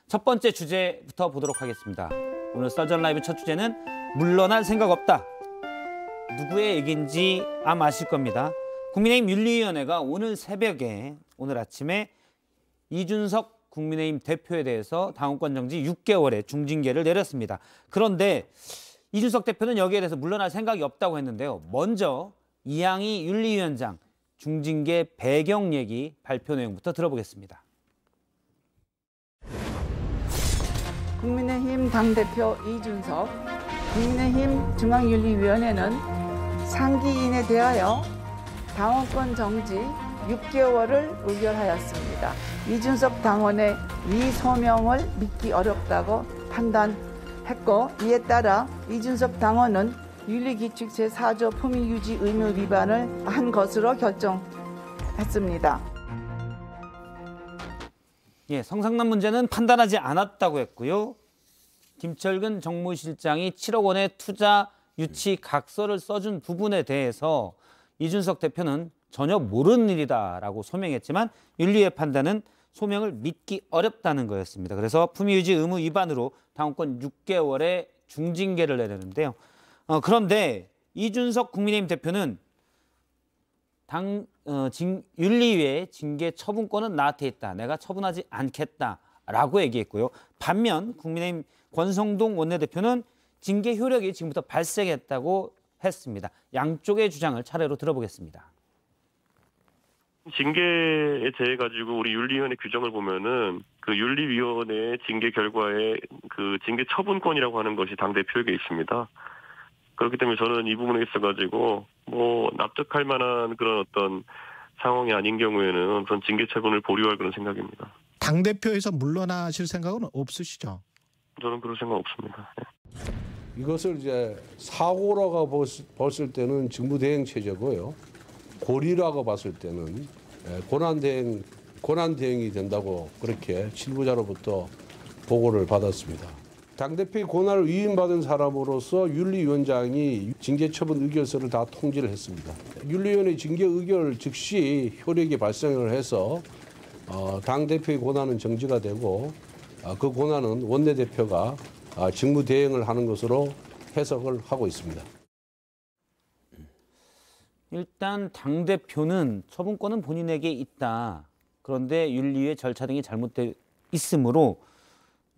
첫 번째 주제부터 보도록 하겠습니다. 오늘 썰전 라이브 첫 주제는 물러날 생각 없다. 누구의 얘기인지 아마 아실 겁니다. 국민의힘 윤리위원회가 오늘 새벽에 오늘 아침에 이준석 국민의힘 대표에 대해서 당원권 정지 6개월의 중징계를 내렸습니다. 그런데 이준석 대표는 여기에 대해서 물러날 생각이 없다고 했는데요. 먼저 이양희 윤리위원장 중징계 배경 얘기 발표 내용부터 들어보겠습니다. 국민의힘 당대표 이준석, 국민의힘 중앙윤리위원회는 상기인에 대하여 당원권 정지 6개월을 의결하였습니다. 이준석 당원의 이 소명을 믿기 어렵다고 판단했고, 이에 따라 이준석 당원은 윤리규칙 제4조 품위유지 의무 위반을 한 것으로 결정했습니다. 성상납 문제는 판단하지 않았다고 했고요. 김철근 정무실장이 7억 원의 투자 유치 각서를 써준 부분에 대해서 이준석 대표는 전혀 모르는 일이다라고 소명했지만 윤리의 판단은 소명을 믿기 어렵다는 거였습니다. 그래서 품위유지 의무 위반으로 당원권 6개월의 중징계를 내렸는데요. 그런데 이준석 국민의힘 대표는 윤리위의 징계 처분권은 나한테 있다. 내가 처분하지 않겠다라고 얘기했고요. 반면 국민의힘 권성동 원내대표는 징계 효력이 지금부터 발생했다고 했습니다. 양쪽의 주장을 차례로 들어보겠습니다. 징계에 대해 가지고 우리 윤리위원회 규정을 보면은 그 윤리위원회의 징계 결과에 그 징계 처분권이라고 하는 것이 당 대표에게 있습니다. 그렇기 때문에 저는 이 부분에 있어 가지고 납득할 만한 그런 어떤 상황이 아닌 경우에는 우선 징계 처분을 보류할 그런 생각입니다. 당 대표에서 물러나실 생각은 없으시죠? 저는 그럴 생각 없습니다. 이것을 이제 사고라고 봤을 때는 직무대행 체제고요. 고리라고 봤을 때는 권한대행이 된다고 그렇게 실무자로부터 보고를 받았습니다. 당대표의 권한을 위임받은 사람으로서 윤리위원장이 징계처분 의결서를 다 통지를 했습니다. 윤리위원회 징계 의결 즉시 효력이 발생을 해서 당대표의 권한은 정지가 되고 그 권한은 원내대표가 직무대행을 하는 것으로 해석을 하고 있습니다. 일단 당대표는 처분권은 본인에게 있다. 그런데 윤리위의 절차 등이 잘못되어 있으므로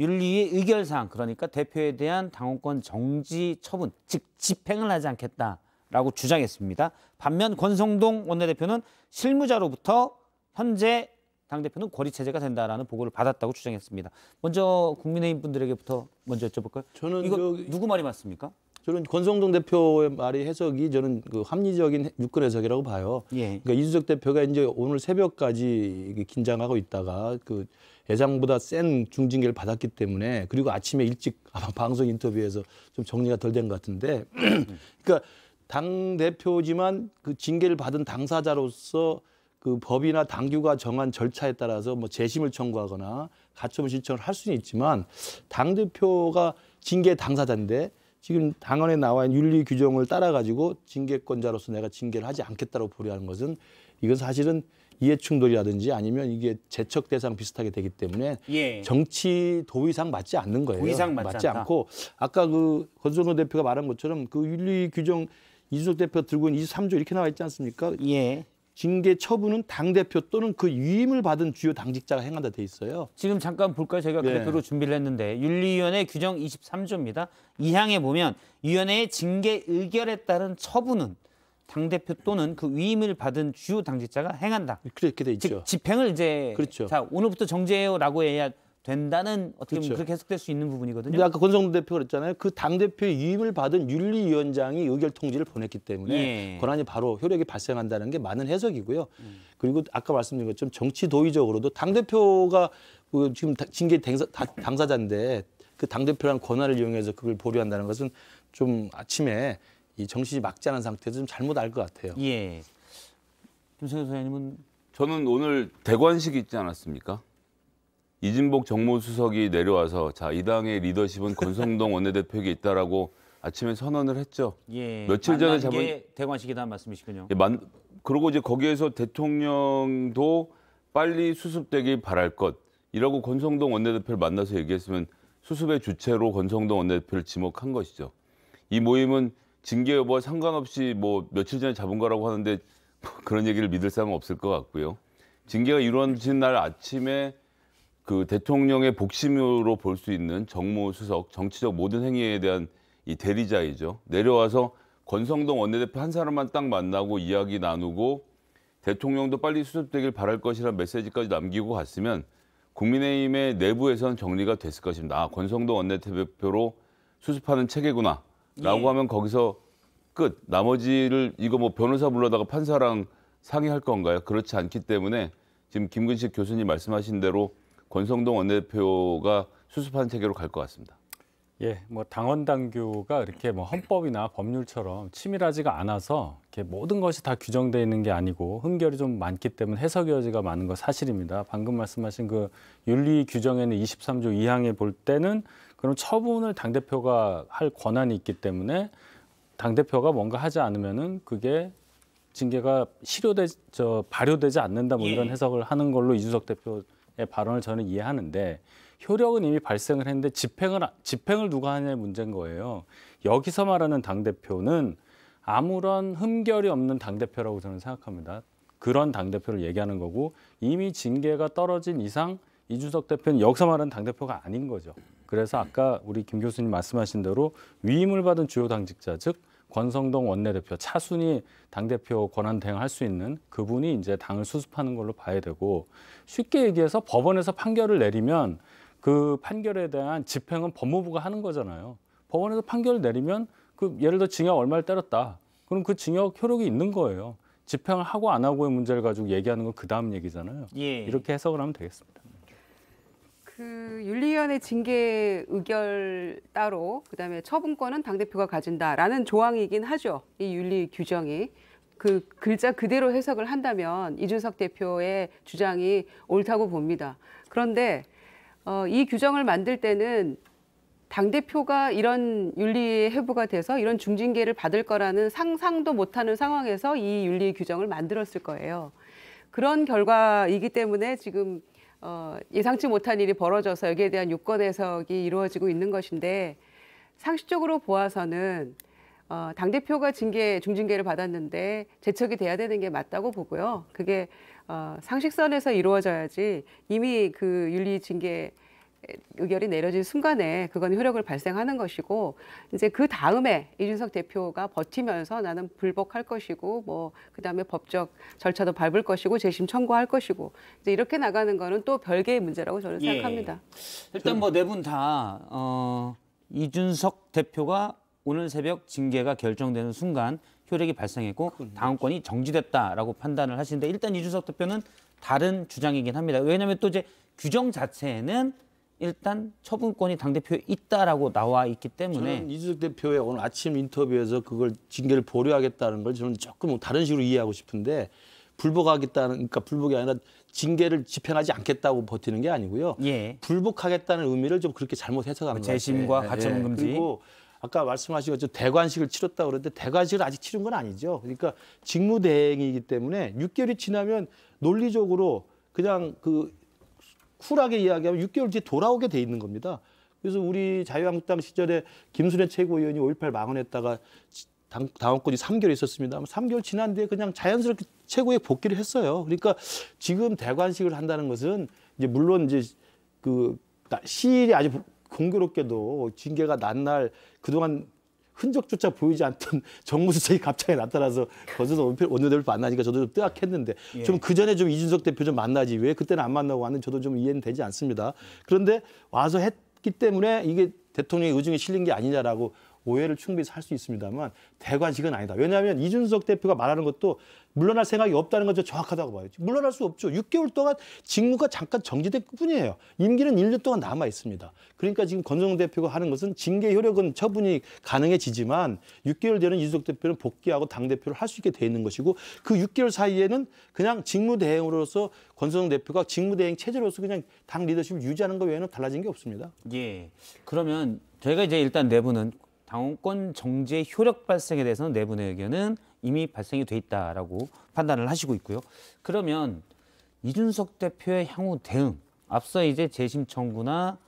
윤리위의 의결사항, 그러니까 대표에 대한 당원권 정지 처분, 즉 집행을 하지 않겠다라고 주장했습니다. 반면 권성동 원내대표는 실무자로부터 현재 당대표는 고리체제가 된다라는 보고를 받았다고 주장했습니다. 먼저 국민의힘 분들에게부터 먼저 여쭤볼까요? 저는 이거 누구 말이 맞습니까? 저는 권성동 대표의 말이 해석이 저는 그 합리적인 유권 해석이라고 봐요. 그러니까 이준석 대표가 이제 오늘 새벽까지 긴장하고 있다가 그 예상보다 센 중징계를 받았기 때문에, 그리고 아침에 일찍 아마 방송 인터뷰에서 좀 정리가 덜 된 것 같은데, 그러니까 당 대표지만 그 징계를 받은 당사자로서 그 법이나 당규가 정한 절차에 따라서 뭐 재심을 청구하거나 가처분 신청을 할 수는 있지만, 당 대표가 징계 당사자인데 지금 당헌에 나와 있는 윤리 규정을 따라 가지고 징계권자로서 내가 징계를 하지 않겠다고 보류하는 것은, 이건 사실은 이해충돌이라든지 아니면 이게 재척 대상 비슷하게 되기 때문에 정치 도의상 맞지 않는 거예요. 도의상 맞지 않고, 아까 그 권성동 대표가 말한 것처럼 그 윤리 규정 이준석 대표가 들고 있는 23조 이렇게 나와 있지 않습니까? 징계 처분은 당대표 또는 그 위임을 받은 주요 당직자가 행한다 돼 있어요. 지금 잠깐 볼까요? 제가 그대로 준비를 했는데 윤리위원회 규정 23조입니다. 이 항에 보면 위원회의 징계 의결에 따른 처분은 당대표 또는 그 위임을 받은 주요 당직자가 행한다. 그렇게 돼 있죠. 즉 집행을 이제 자, 오늘부터 정지해요라고 해야 된다는, 어떻게 보면 그렇게 해석될 수 있는 부분이거든요. 근데 아까 권성동 대표가 그랬잖아요. 그 당대표의 위임을 받은 윤리위원장이 의결 통지를 보냈기 때문에 권한이 바로 효력이 발생한다는 게 맞는 해석이고요. 그리고 아까 말씀드린 것처럼 정치 도의적으로도 당대표가 그 지금 징계 당사자인데 그 당대표라는 권한을 이용해서 그걸 보류한다는 것은 좀 아침에 이 정신이 막지 않은 상태에서 좀 잘못 알 것 같아요. 김성현 소장님은? 저는 오늘 대관식 있지 않았습니까? 이진복 정무수석이 내려와서 자, 이 당의 리더십은 권성동 원내대표에게 있다라고 아침에 선언을 했죠. 며칠 전에 잡은 게 대관식이라는 말씀이시군요. 그리고 이제 거기에서 대통령도 빨리 수습되길 바랄 것, 이라고 권성동 원내대표를 만나서 얘기했으면 수습의 주체로 권성동 원내대표를 지목한 것이죠. 이 모임은 징계 여부와 상관없이 뭐 며칠 전에 잡은 거라고 하는데 그런 얘기를 믿을 사람은 없을 것 같고요. 징계가 이루어진 날 아침에 그 대통령의 복심으로 볼 수 있는 정무수석, 정치적 모든 행위에 대한 이 대리자이죠. 내려와서 권성동 원내대표 한 사람만 딱 만나고 이야기 나누고 대통령도 빨리 수습되길 바랄 것이라는 메시지까지 남기고 갔으면 국민의힘의 내부에서는 정리가 됐을 것입니다. 아, 권성동 원내대표로 수습하는 체계구나 라고 하면 거기서 끝. 나머지를 이거 뭐 변호사 불러다가 판사랑 상의할 건가요? 그렇지 않기 때문에 지금 김근식 교수님 말씀하신 대로 권성동 원내대표가 수습하는 체계로 갈 것 같습니다. 예, 뭐 당원 당규가 이렇게 뭐 헌법이나 법률처럼 치밀하지가 않아서 이렇게 모든 것이 다 규정되어 있는 게 아니고 흠결이 좀 많기 때문에 해석 여지가 많은 거 사실입니다. 방금 말씀하신 그 윤리 규정에는 23조 2항에 볼 때는 그럼 처분을 당대표가 할 권한이 있기 때문에 당대표가 뭔가 하지 않으면은 그게 징계가 발효되지 않는다 뭐 이런 해석을 하는 걸로 이준석 대표의 발언을 저는 이해하는데 효력은 이미 발생을 했는데 집행을 누가 하냐의 문제인 거예요. 여기서 말하는 당대표는 아무런 흠결이 없는 당대표라고 저는 생각합니다. 그런 당대표를 얘기하는 거고 이미 징계가 떨어진 이상 이준석 대표는 여기서 말하는 당대표가 아닌 거죠. 그래서 아까 우리 김 교수님 말씀하신 대로 위임을 받은 주요 당직자 즉 권성동 원내대표 차순위 당대표 권한 대행할 수 있는 그분이 이제 당을 수습하는 걸로 봐야 되고 쉽게 얘기해서 법원에서 판결을 내리면 그 판결에 대한 집행은 법무부가 하는 거잖아요. 법원에서 판결을 내리면 그 예를 들어 징역 얼마를 때렸다. 그럼 그 징역 효력이 있는 거예요. 집행을 하고 안 하고의 문제를 가지고 얘기하는 건 그 다음 얘기잖아요. 이렇게 해석을 하면 되겠습니다. 그 윤리위원회 징계 의결 따로 그다음에 처분권은 당대표가 가진다라는 조항이긴 하죠. 이 윤리 규정이. 그 글자 그대로 해석을 한다면 이준석 대표의 주장이 옳다고 봅니다. 그런데 이 규정을 만들 때는 당대표가 이런 윤리 회부가 돼서 이런 중징계를 받을 거라는 상상도 못하는 상황에서 이 윤리 규정을 만들었을 거예요. 그런 결과이기 때문에 지금 예상치 못한 일이 벌어져서 여기에 대한 유권 해석이 이루어지고 있는 것인데 상식적으로 보아서는 당대표가 중징계를 받았는데 제척이 돼야 되는 게 맞다고 보고요. 그게 상식선에서 이루어져야지 이미 그 윤리 징계 의결이 내려진 순간에 그건 효력을 발생하는 것이고 이제 그 다음에 이준석 대표가 버티면서 나는 불복할 것이고 뭐 그다음에 법적 절차도 밟을 것이고 재심 청구할 것이고 이제 이렇게 나가는 거는 또 별개의 문제라고 저는 생각합니다. 일단 뭐 네 분 다 이준석 대표가 오늘 새벽 징계가 결정되는 순간 효력이 발생했고 당원권이 정지됐다라고 판단을 하시는데 일단 이준석 대표는 다른 주장이긴 합니다. 왜냐하면 또 이제 규정 자체에는 일단 처분권이 당대표에 있다라고 나와 있기 때문에 저는 이준석 대표의 오늘 아침 인터뷰에서 그걸 징계를 보류하겠다는 걸 저는 조금 다른 식으로 이해하고 싶은데 불복하겠다는 그러니까 불복이 아니라 징계를 집행하지 않겠다고 버티는 게 아니고요. 불복하겠다는 의미를 좀 그렇게 잘못 해석한 것 같아요. 재심과 가처분 금지. 그리고 아까 말씀하신 것처럼 대관식을 치렀다고 그러는데 대관식을 아직 치른 건 아니죠. 그러니까 직무대행이기 때문에 6개월이 지나면 논리적으로 그냥 쿨하게 이야기하면 6개월 뒤에 돌아오게 돼 있는 겁니다. 그래서 우리 자유한국당 시절에 김순애 최고위원이 5.18 망언했다가 당원권이 3개월 있었습니다. 3개월 지난 뒤에 그냥 자연스럽게 최고에 복귀를 했어요. 그러니까 지금 대관식을 한다는 것은 이제 물론 이제 그 시일이 아주 공교롭게도 징계가 난 날 그동안 흔적조차 보이지 않던 정무수석이 갑자기 나타나서 거기서 원내대표를 만나니까 저도 좀 뜨악했는데 좀 그 전에 좀 이준석 대표 좀 만나지 왜 그때는 안 만나고 왔는지 저도 좀 이해는 되지 않습니다. 그런데 와서 했기 때문에 이게 대통령의 의중에 실린 게 아니냐라고 오해를 충분히 살 수 있습니다만 대관식은 아니다. 왜냐하면 이준석 대표가 말하는 것도 물러날 생각이 없다는 건 정확하다고 봐요. 물러날 수 없죠. 6개월 동안 직무가 잠깐 정지될 뿐이에요. 임기는 1년 동안 남아 있습니다. 그러니까 지금 권성동 대표가 하는 것은 징계 효력은 처분이 가능해지지만 6개월 되는 이준석 대표는 복귀하고 당대표를 할 수 있게 돼 있는 것이고 그 6개월 사이에는 그냥 직무대행으로서 권성동 대표가 직무대행 체제로서 그냥 당 리더십을 유지하는 것 외에는 달라진 게 없습니다. 그러면 저희가 이제 일단 내부는 당원권 정지의 효력 발생에 대해서는 내분의 의견은 이미 발생이 돼 있다라고 판단을 하시고 있고요. 그러면 이준석 대표의 향후 대응, 앞서 이제 재심 청구나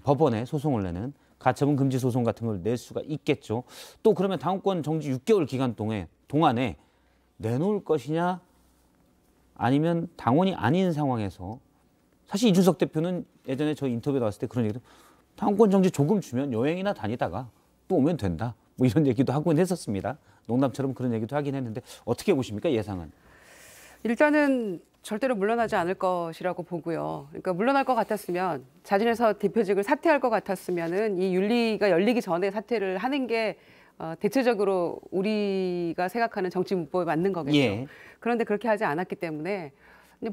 법원에 소송을 내는 가처분 금지 소송 같은 걸 낼 수가 있겠죠. 또 그러면 당원권 정지 6개월 기간 동안에 내놓을 것이냐 아니면 당원이 아닌 상황에서 사실 이준석 대표는 예전에 저 인터뷰에 나왔을 때 그런 얘기도 당원권 정지 조금 주면 여행이나 다니다가 또 오면 된다. 뭐 이런 얘기도 하곤 했었습니다. 농담처럼 그런 얘기도 하긴 했는데 어떻게 보십니까 예상은? 일단은 절대로 물러나지 않을 것이라고 보고요. 그러니까 물러날 것 같았으면 자진해서 대표직을 사퇴할 것 같았으면은 이 윤리가 열리기 전에 사퇴를 하는 게 대체적으로 우리가 생각하는 정치 문법에 맞는 거겠죠. 예. 그런데 그렇게 하지 않았기 때문에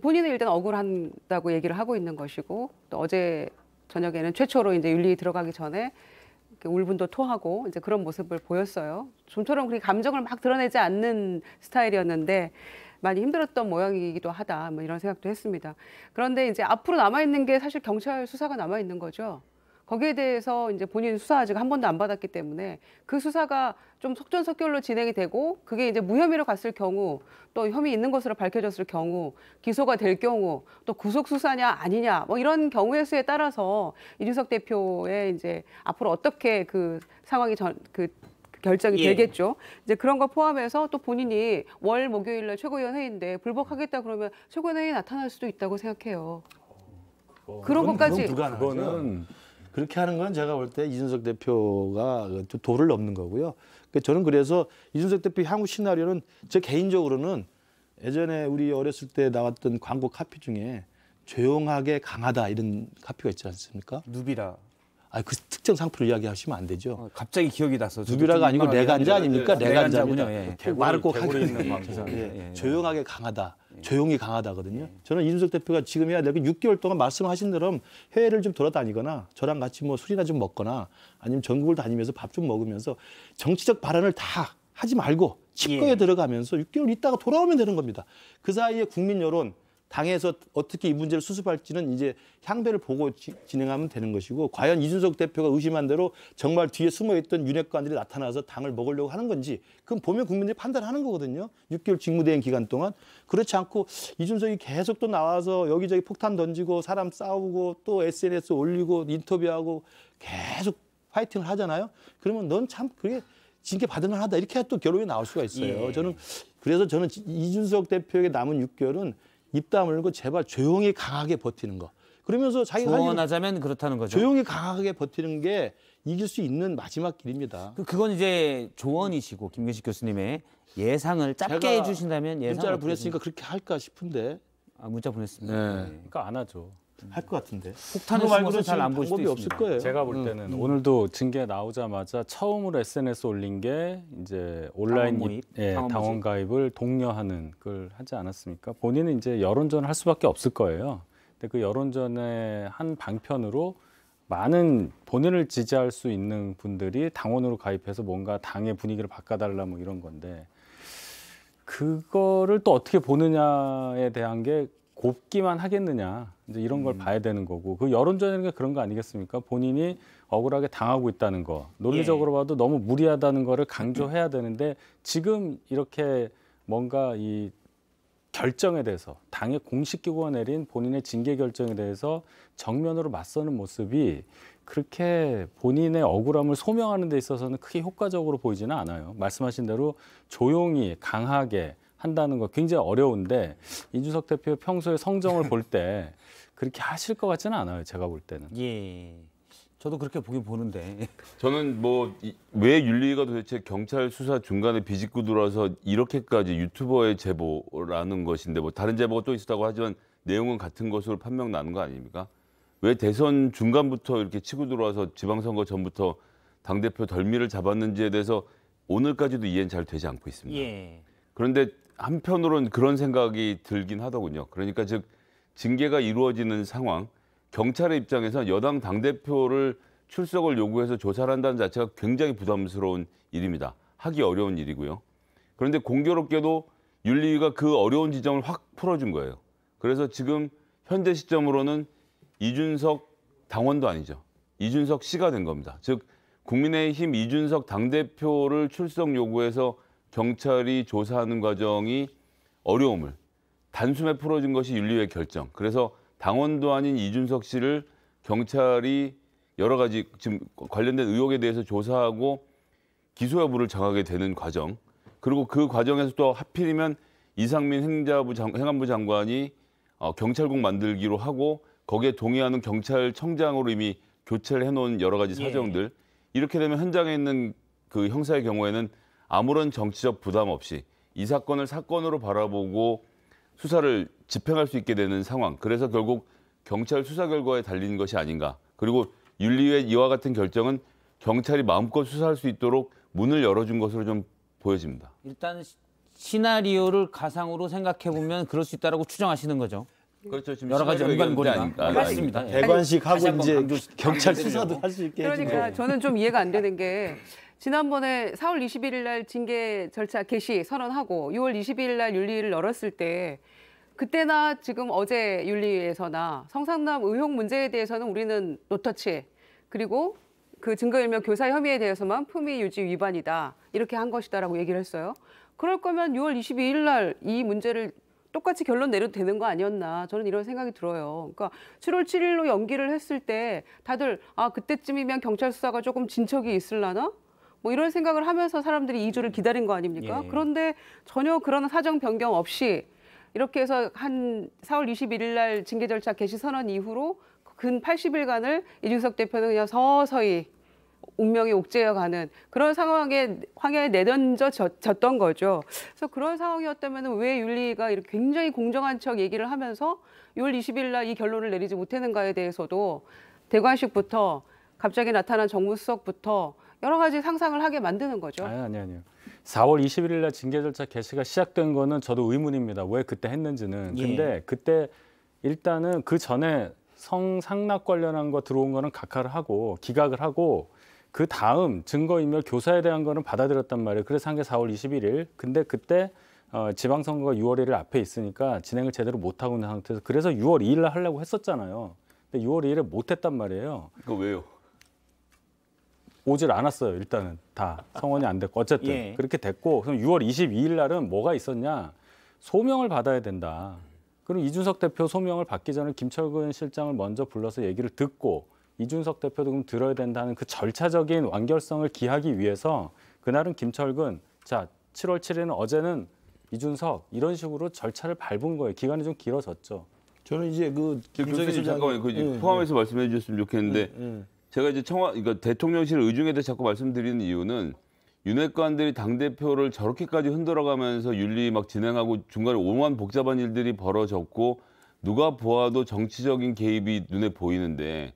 본인은 일단 억울한다고 얘기를 하고 있는 것이고 또 어제 저녁에는 최초로 이제 윤리 들어가기 전에 울분도 토하고 이제 그런 모습을 보였어요. 좀처럼 그렇게 감정을 막 드러내지 않는 스타일이었는데 많이 힘들었던 모양이기도 하다. 뭐 이런 생각도 했습니다. 그런데 이제 앞으로 남아 있는 게 사실 경찰 수사가 남아 있는 거죠. 거기에 대해서 이제 본인 수사 아직 한 번도 안 받았기 때문에 그 수사가 좀 속전속결로 진행이 되고 그게 이제 무혐의로 갔을 경우 또 혐의 있는 것으로 밝혀졌을 경우 기소가 될 경우 또 구속 수사냐 아니냐 뭐 이런 경우의 수에 따라서 이준석 대표의 이제 앞으로 어떻게 그 상황이 결정이 되겠죠. 이제 그런 거 포함해서 또 본인이 월 목요일날 최고위원회의인데 불복하겠다 그러면 최고위원회에 나타날 수도 있다고 생각해요. 그런 것까지 그거는 그렇게 하는 건 제가 볼 때 이준석 대표가 도를 넘는 거고요. 저는 그래서 이준석 대표 향후 시나리오는 저 개인적으로는 예전에 우리 어렸을 때 나왔던 광고 카피 중에 조용하게 강하다 이런 카피가 있지 않습니까? 누비라. 그 특정 상표를 이야기하시면 안 되죠. 갑자기 기억이 나서. 누비라가 아니고 내간자 아닙니까? 내간자군요. 예. 말을 꼭 하고 있는 광고. 조용하게 강하다. 조용히 강하다거든요. 저는 이준석 대표가 지금 해야 될 게 6개월 동안 말씀하신 대로 해외를 좀 돌아다니거나 저랑 같이 뭐 술이나 좀 먹거나 아니면 전국을 다니면서 밥 좀 먹으면서 정치적 발언을 다 하지 말고 칩거에 들어가면서 6개월 있다가 돌아오면 되는 겁니다. 그 사이에 국민 여론, 당에서 어떻게 이 문제를 수습할지는 이제 향배를 보고 진행하면 되는 것이고 과연 이준석 대표가 의심한 대로 정말 뒤에 숨어있던 윤핵관들이 나타나서 당을 먹으려고 하는 건지 그건 보면 국민들이 판단하는 거거든요. 6개월 직무대행 기간 동안. 그렇지 않고 이준석이 계속 또 나와서 여기저기 폭탄 던지고 사람 싸우고 또 SNS 올리고 인터뷰하고 계속 파이팅을 하잖아요. 그러면 넌 참 그게 징계 받을 만하다 이렇게 또 결론이 나올 수가 있어요. 그래서 저는 이준석 대표에게 남은 6개월은 입 다물고 제발 조용히 강하게 버티는 거. 그러면서 자기가 조언하자면 그렇다는 거죠. 조용히 강하게 버티는 게 이길 수 있는 마지막 길입니다. 그건 이제 조언이시고 김근식 교수님의 예상을 짧게 해주신다면 예상 문자를 보냈으니까 그렇게 할까 싶은데. 문자 보냈습니다. 네. 그러니까 안 하죠. 할 것 같은데. 폭탄을 말고는 잘 안 볼 수도 방법이 없을 거예요. 제가 볼 때는 오늘도 징계 나오자마자 처음으로 SNS 올린 게 이제 온라인 당원 가입을 독려하는 걸 하지 않았습니까? 본인은 이제 여론전을 할 수밖에 없을 거예요. 근데 그 여론전의 한 방편으로 많은 본인을 지지할 수 있는 분들이 당원으로 가입해서 뭔가 당의 분위기를 바꿔달라 뭐 이런 건데 그거를 또 어떻게 보느냐에 대한 게 곱기만 하겠느냐 이제 이런 걸 봐야 되는 거고 그 여론전이라는 게 그런 거 아니겠습니까? 본인이 억울하게 당하고 있다는 거 논리적으로 봐도 너무 무리하다는 거를 강조해야 되는데 지금 이렇게 뭔가 이 결정에 대해서 당의 공식 기구가 내린 본인의 징계 결정에 대해서 정면으로 맞서는 모습이 그렇게 본인의 억울함을 소명하는 데 있어서는 크게 효과적으로 보이지는 않아요. 말씀하신 대로 조용히 강하게 한다는 거 굉장히 어려운데 이준석 대표 평소에 성정을 볼 때 그렇게 하실 것 같지는 않아요. 제가 볼 때는. 예. 저도 그렇게 보긴 보는데. 저는 뭐 왜 윤리가 도대체 경찰 수사 중간에 비집고 들어와서 이렇게까지 유튜버의 제보라는 것인데 뭐 다른 제보가 또 있었다고 하지만 내용은 같은 것으로 판명 나는 거 아닙니까? 왜 대선 중간부터 이렇게 치고 들어와서 지방선거 전부터 당대표 덜미를 잡았는지에 대해서 오늘까지도 이해는 잘 되지 않고 있습니다. 예. 그런데 한편으로는 그런 생각이 들긴 하더군요. 그러니까 즉 징계가 이루어지는 상황, 경찰의 입장에서 여당 당대표를 출석을 요구해서 조사를 한다는 자체가 굉장히 부담스러운 일입니다. 하기 어려운 일이고요. 그런데 공교롭게도 윤리위가 그 어려운 지점을 확 풀어준 거예요. 그래서 지금 현재 시점으로는 이준석 당원도 아니죠. 이준석 씨가 된 겁니다. 즉 국민의힘 이준석 당대표를 출석 요구해서 경찰이 조사하는 과정이 어려움을 단숨에 풀어준 것이 윤리위의 결정. 그래서 당원도 아닌 이준석 씨를 경찰이 여러 가지 지금 관련된 의혹에 대해서 조사하고 기소 여부를 정하게 되는 과정. 그리고 그 과정에서 또 하필이면 이상민 행안부 장관이 경찰국 만들기로 하고 거기에 동의하는 경찰청장으로 이미 교체를 해놓은 여러 가지 사정들. 이렇게 되면 현장에 있는 그 형사의 경우에는 아무런 정치적 부담 없이 이 사건을 사건으로 바라보고 수사를 집행할 수 있게 되는 상황. 그래서 결국 경찰 수사 결과에 달린 것이 아닌가. 그리고 윤리위의 이와 같은 결정은 경찰이 마음껏 수사할 수 있도록 문을 열어준 것으로 좀 보여집니다. 일단 시나리오를 가상으로 생각해 보면 그럴 수 있다라고 추정하시는 거죠. 그렇죠. 지금 여러 가지 연관고리가 맞습니다. 대관식하고 이제 경찰 수사도 할 수 있게 그러니까 저는 좀 이해가 안 되는 게 지난번에 4월 21일 날 징계 절차 개시 선언하고 6월 22일 날 윤리위를 열었을 때 그때나 지금 어제 윤리위에서나 성상남 의혹 문제에 대해서는 우리는 노터치 그리고 그 증거인멸 교사 혐의에 대해서만 품위 유지 위반이다 이렇게 한 것이다라고 얘기를 했어요. 그럴 거면 6월 22일 날 이 문제를 똑같이 결론 내려도 되는 거 아니었나 저는 이런 생각이 들어요. 그러니까 7월 7일로 연기를 했을 때 다들 그때쯤이면 경찰 수사가 조금 진척이 있을라나? 뭐 이런 생각을 하면서 사람들이 2주를 기다린 거 아닙니까? 그런데 전혀 그런 사정 변경 없이 이렇게 해서 한 4월 21일 날 징계 절차 개시 선언 이후로 근 80일간을 이준석 대표는 그냥 서서히 운명이 옥죄어가는 그런 상황에 황야에 내던져졌던 거죠. 그래서 그런 상황이었다면 왜 윤리가 이렇게 굉장히 공정한 척 얘기를 하면서 6월 20일 날 이 결론을 내리지 못했는가에 대해서도 대관식부터 갑자기 나타난 정무수석부터 여러 가지 상상을 하게 만드는 거죠. 아니요. 4월 21일 날 징계 절차 개시가 시작된 거는 저도 의문입니다. 왜 그때 했는지는. 근데 그때 일단은 그 전에 성상납 관련한 거 들어온 거는 각하를 하고 기각을 하고 그 다음 증거인멸 교사에 대한 거는 받아들였단 말이에요. 그래서 한 게 4월 21일. 근데 그때 지방선거가 6월 1일 앞에 있으니까 진행을 제대로 못하고 있는 상태에서 그래서 6월 2일 날 하려고 했었잖아요. 근데 6월 2일에 못했단 말이에요. 그거 왜요? 오질 않았어요. 일단은 다 성원이 안 됐고 어쨌든 그렇게 됐고 그럼 6월 22일 날은 뭐가 있었냐? 소명을 받아야 된다. 그럼 이준석 대표 소명을 받기 전에 김철근 실장을 먼저 불러서 얘기를 듣고 이준석 대표도 그럼 들어야 된다는 그 절차적인 완결성을 기하기 위해서 그날은 김철근 자 7월 7일은 어제는 이준석 이런 식으로 절차를 밟은 거예요. 기간이 좀 길어졌죠. 저는 이제 그 김석희 실장 포함해서 말씀해 주셨으면 좋겠는데 제가 이제 그러니까 대통령실 의중에 대해서 자꾸 말씀드리는 이유는 윤핵관들이 당대표를 저렇게까지 흔들어가면서 윤리 막 진행하고 중간에 오만 복잡한 일들이 벌어졌고 누가 보아도 정치적인 개입이 눈에 보이는데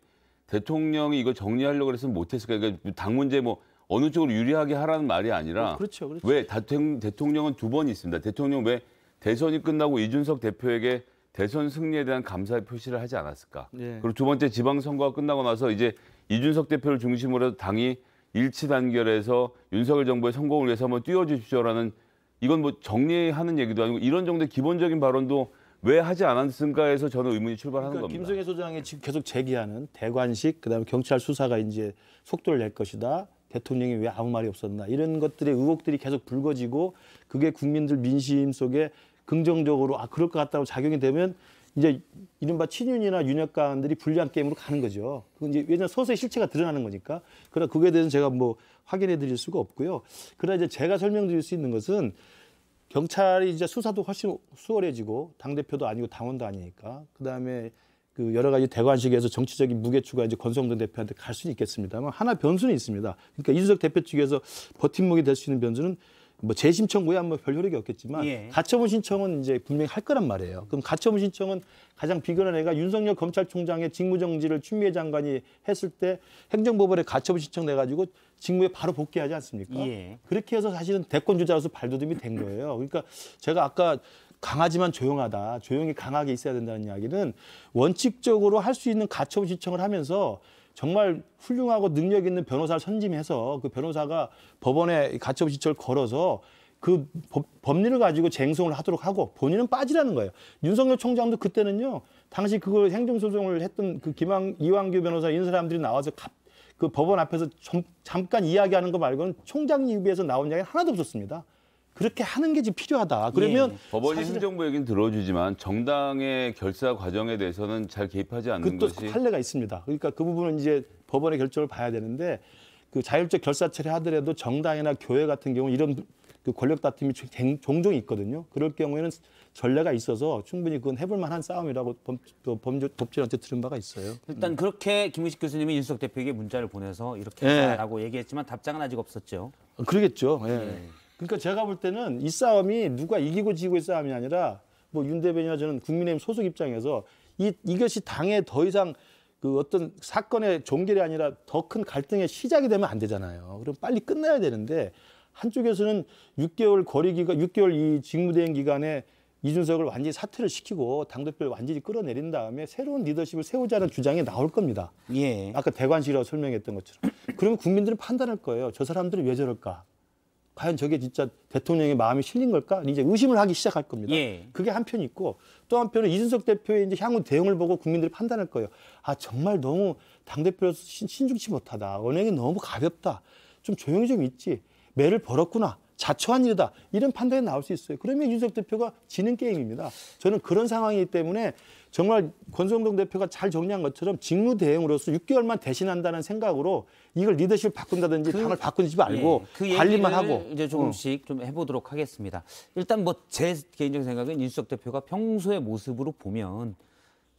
대통령이 이거 정리하려고 그랬으면 못했을까? 그러니까 당 문제 뭐 어느 쪽으로 유리하게 하라는 말이 아니라 그렇죠. 왜 대통령은 두 번 있습니다. 대통령 왜 대선이 끝나고 이준석 대표에게 대선 승리에 대한 감사의 표시를 하지 않았을까? 그리고 두 번째 지방선거가 끝나고 나서 이제 이준석 대표를 중심으로 해서 당이 일치 단결해서 윤석열 정부의 성공을 위해서 한번 뛰어주십시오라는 이건 뭐 정리하는 얘기도 아니고 이런 정도의 기본적인 발언도 왜 하지 않았을까 해서 저는 의문이 출발하는 겁니다. 김성애 소장이 지금 계속 제기하는 대관식 그다음에 경찰 수사가 이제 속도를 낼 것이다. 대통령이 왜 아무 말이 없었나 이런 것들의 의혹들이 계속 불거지고 그게 국민들 민심 속에 긍정적으로 그럴 것 같다고 작용이 되면 이제 이른바 친윤이나 윤핵관들이 불리한 게임으로 가는 거죠. 그건 이제 왜냐하면 서서히 실체가 드러나는 거니까. 그러나 그거에 대해서는 제가 뭐 확인해 드릴 수가 없고요. 그러나 이제 제가 설명드릴 수 있는 것은 경찰이 이제 수사도 훨씬 수월해지고 당대표도 아니고 당원도 아니니까. 그다음에 그 여러 가지 대관식에서 정치적인 무게추가 이제 권성동 대표한테 갈 수는 있겠습니다만 하나 변수는 있습니다. 그러니까 이준석 대표 측에서 버팀목이 될 수 있는 변수는 뭐 재심 청구야 뭐 별 효력이 없겠지만 가처분 신청은 이제 분명히 할 거란 말이에요. 그럼 가처분 신청은 가장 비근한 애가 윤석열 검찰총장의 직무정지를 추미애 장관이 했을 때 행정법원에 가처분 신청 내가지고 직무에 바로 복귀하지 않습니까? 그렇게 해서 사실은 대권 주자로서 발돋움이 된 거예요. 그러니까 제가 아까 강하지만 조용하다, 조용히 강하게 있어야 된다는 이야기는 원칙적으로 할 수 있는 가처분 신청을 하면서 정말 훌륭하고 능력 있는 변호사를 선임해서 그 변호사가 법원에 가처분 신청을 걸어서 그 법리를 가지고 쟁송을 하도록 하고 본인은 빠지라는 거예요. 윤석열 총장도 그때는요. 당시 그걸 행정소송을 했던 그 이완규 변호사 이런 사람들이 나와서 그 법원 앞에서 잠깐 이야기하는 거 말고는 총장 입에서 나온 이야기는 하나도 없었습니다. 그렇게 하는 게 지금 필요하다. 그러면 법원이 사실은 행정부 얘기는 들어주지만 정당의 결사 과정에 대해서는 잘 개입하지 않는 또 것이 판례가 있습니다. 그러니까 그 부분은 이제 법원의 결정을 봐야 되는데 그 자율적 결사 처리하더라도 정당이나 교회 같은 경우 이런 그 권력 다툼이 종종 있거든요. 그럴 경우에는 전례가 있어서 충분히 그건 해볼 만한 싸움이라고 법조인한테 들은 바가 있어요. 일단 그렇게 김의식 교수님이 윤석 대표에게 문자를 보내서 이렇게 하라고 얘기했지만 답장은 아직 없었죠. 그러겠죠. 예. 그러니까 제가 볼 때는 이 싸움이 누가 이기고 지고의 싸움이 아니라 뭐 윤 대변인이나 저는 국민의힘 소속 입장에서 이것이 당에 더 이상 그 어떤 사건의 종결이 아니라 더 큰 갈등의 시작이 되면 안 되잖아요. 그럼 빨리 끝내야 되는데 한쪽에서는 6개월 거리기가 6개월 이 직무대행 기간에 이준석을 완전히 사퇴를 시키고 당대표를 완전히 끌어내린 다음에 새로운 리더십을 세우자는 주장이 나올 겁니다. 예. 아까 대관식이라고 설명했던 것처럼. 그러면 국민들은 판단할 거예요. 저 사람들은 왜 저럴까? 과연 저게 진짜 대통령의 마음이 실린 걸까? 이제 의심을 하기 시작할 겁니다. 예. 그게 한편이 있고 또 한편은 이준석 대표의 이제 향후 대응을 보고 국민들이 판단할 거예요. 아 정말 너무 당대표로서 신중치 못하다. 언행이 너무 가볍다. 좀 조용히 좀 있지. 매를 벌었구나. 자초한 일이다. 이런 판단이 나올 수 있어요. 그러면 이준석 대표가 지는 게임입니다. 저는 그런 상황이기 때문에 정말 권성동 대표가 잘 정리한 것처럼 직무 대행으로서 6개월만 대신한다는 생각으로 이걸 리더십을 바꾼다든지 당을 바꾸지 말고 관리만 하고 이제 조금씩 좀 해보도록 하겠습니다. 일단 뭐 제 개인적인 생각은 이준석 대표가 평소의 모습으로 보면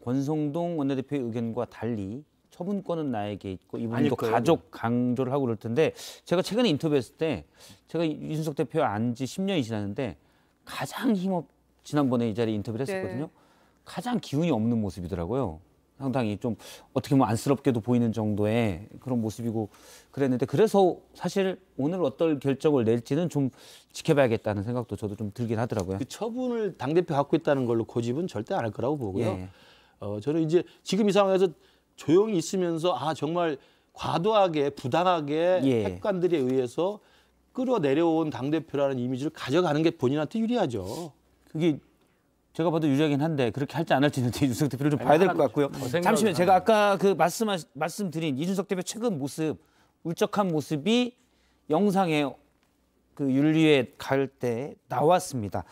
권성동 원내대표의 의견과 달리 처분권은 나에게 있고 이분도 가족 강조를 하고 그럴 텐데 제가 최근에 인터뷰했을 때 제가 이준석 대표 안 지 10년이 지났는데 가장 지난번에 이 자리에 인터뷰를 했었거든요. 가장 기운이 없는 모습이더라고요. 상당히 좀 어떻게 보면 안쓰럽게도 보이는 정도의 그런 모습이고 그랬는데 그래서 사실 오늘 어떤 결정을 낼지는 좀 지켜봐야겠다는 생각도 저도 좀 들긴 하더라고요. 그 처분을 당대표 갖고 있다는 걸로 고집은 절대 안 할 거라고 보고요. 저는 이제 지금 이 상황에서 조용히 있으면서 아 정말 과도하게 부당하게 핵관들에 의해서 끌어내려온 당대표라는 이미지를 가져가는 게 본인한테 유리하죠. 그게 제가 봐도 유리하긴 한데 그렇게 할지 안 할지는 이준석 대표를 좀 봐야 될 것 같고요. 잠시만요. 제가 아까 그 말씀드린 이준석 대표 최근 모습, 울적한 모습이 영상에 그 윤리위에 갈 때 나왔습니다.